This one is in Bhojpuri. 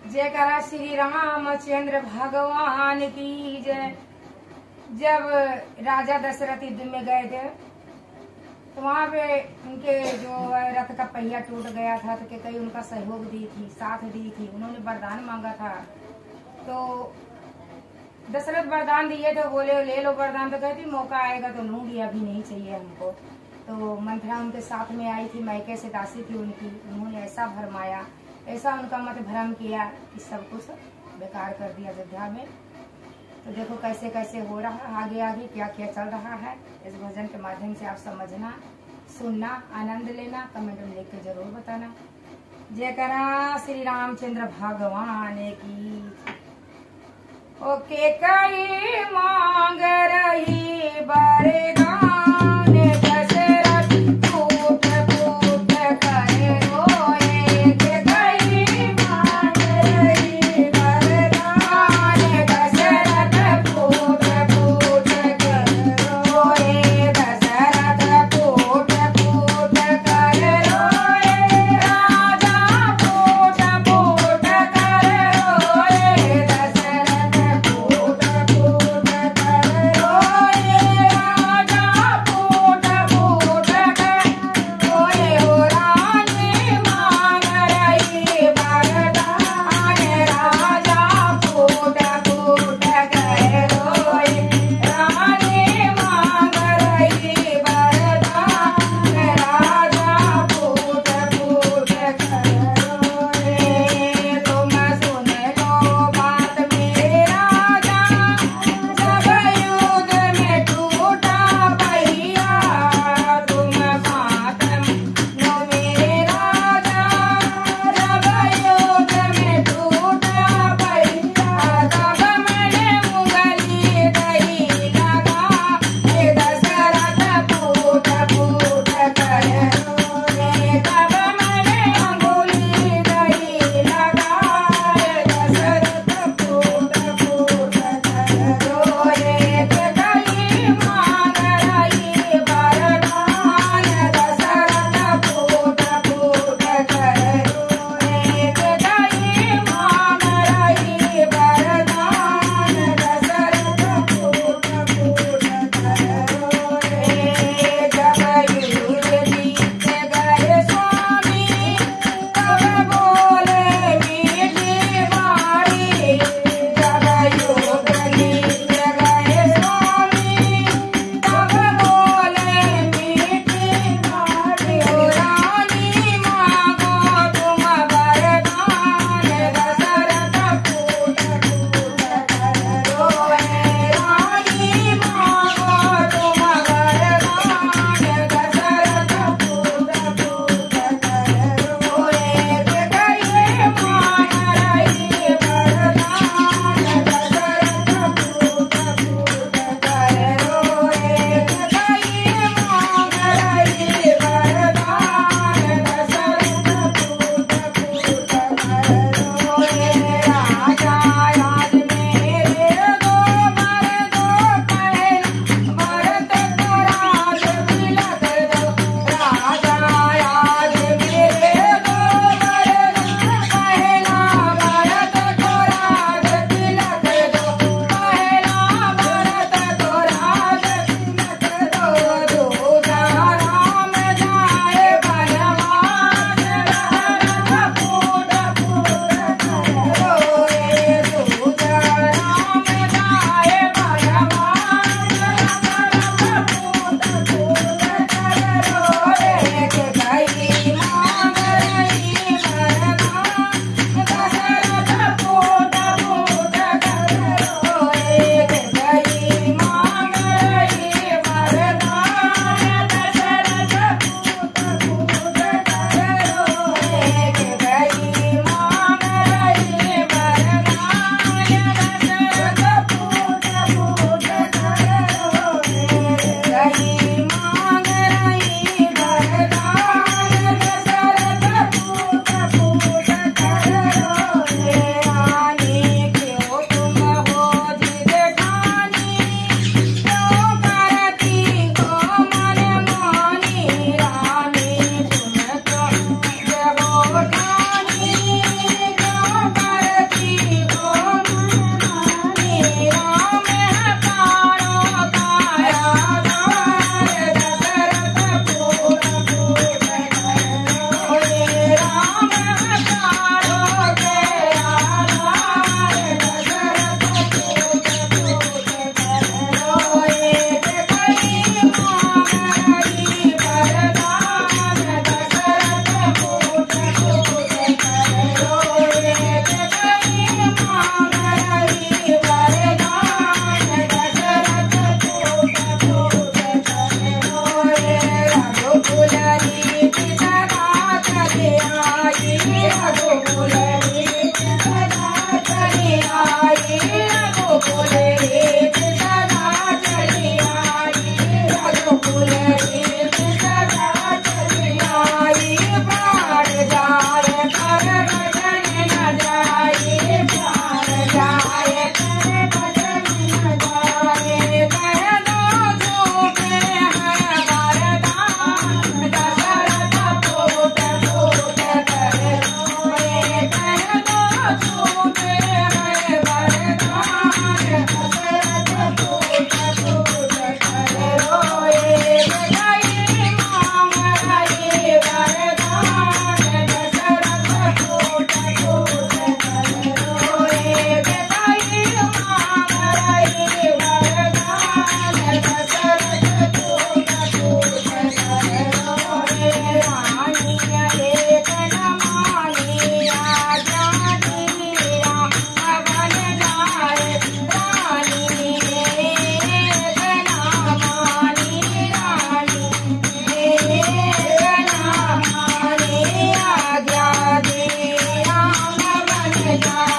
जयकारा श्री रामचंद्र भगवान की जय। जब राजा दशरथ युद्ध में गए थे तो वहां पे उनके जो रथ का पहिया टूट गया था तो कई उनका सहयोग दी थी, साथ दी थी। उन्होंने वरदान मांगा था तो दशरथ वरदान दिए तो बोले ले लो वरदान। तो कहती मौका आएगा तो लूंगी, अभी नहीं चाहिए हमको। तो मंथरा उनके साथ में आई थी, मायके से दासी थी उनकी। उन्होंने ऐसा भरमाया, ऐसा उनका मत भ्रम किया कि सब कुछ बेकार कर दिया अयोध्या में। तो देखो कैसे कैसे हो रहा, आगे आगे क्या क्या चल रहा है। इस भजन के माध्यम से आप समझना, सुनना, आनंद लेना, कमेंट में लिख के जरूर बताना। जयकारा श्री रामचंद्र भगवान की। ओके कई मांग रही बरदान, दशरथ फूट फूट कर रोए। कई मांग रही बरदान, दशरथ फूट फूट कर रोए। दशरथ फूट फूट कर रोए, राजा फूट फूट कर रोए। दशरथ फूट फूट कर रोए, राजा मैया